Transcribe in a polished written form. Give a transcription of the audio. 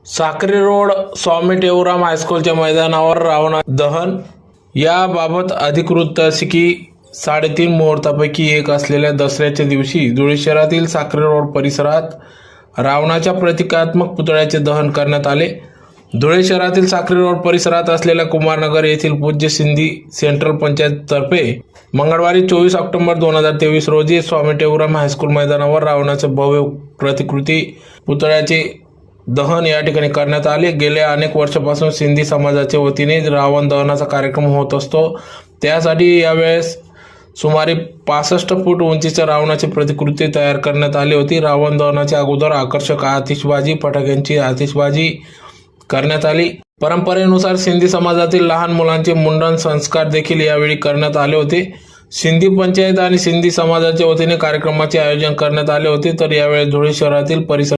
Sakri road स्वामी टेऊराम हायस्कूलच्या मैदानावर रावण दहन याबाबत अधिकृत असे की 3.5 मुहूर्तापैकी एक असलेल्या दसऱ्याच्या दिवशी धुळे शहरातील साक्री रोड परिसरात रावणाच्या प्रतिकात्मक पुतळ्याचे दहन करण्यात आले। धुळे शहरातील साक्री रोड परिसरात असलेल्या कुमारनगर येथील पूज्य सिंधी सेंट्रल पंचायत तर्फे मंगळवारी 24 ऑक्टोबर 2023 रोजी स्वामी टेऊराम हायस्कूल मैदानावर रावणाचे भव्य प्रतिकृती पुतळ्याचे दहन या ठिकाणी करण्यात आले। गेल्या अनेक वर्षापासून सिंधी समाजाच्या वतीने रावण दहनाचा कार्यक्रम होत असतो। त्यासाठी यावेळेस सुमारे 65 फूट उंचीच्या रावणाची प्रतिकृती तयार करण्यात आली होती। रावण दहनाच्या अगोदर आकर्षक आतिषबाजी फटाक्यांची आतिषबाजी करण्यात आली। परंपरेनुसार सिंधी समाजातील लहान मुलांचे मुंडन संस्कार देखील यावेळी करण्यात आले होते। सिंधी पंचायत आणि सिंधी समाजाच्या वतीने कार्यक्रमाचे आयोजन करण्यात आले होते। तर यावेळी धुळे शहरातील परिसर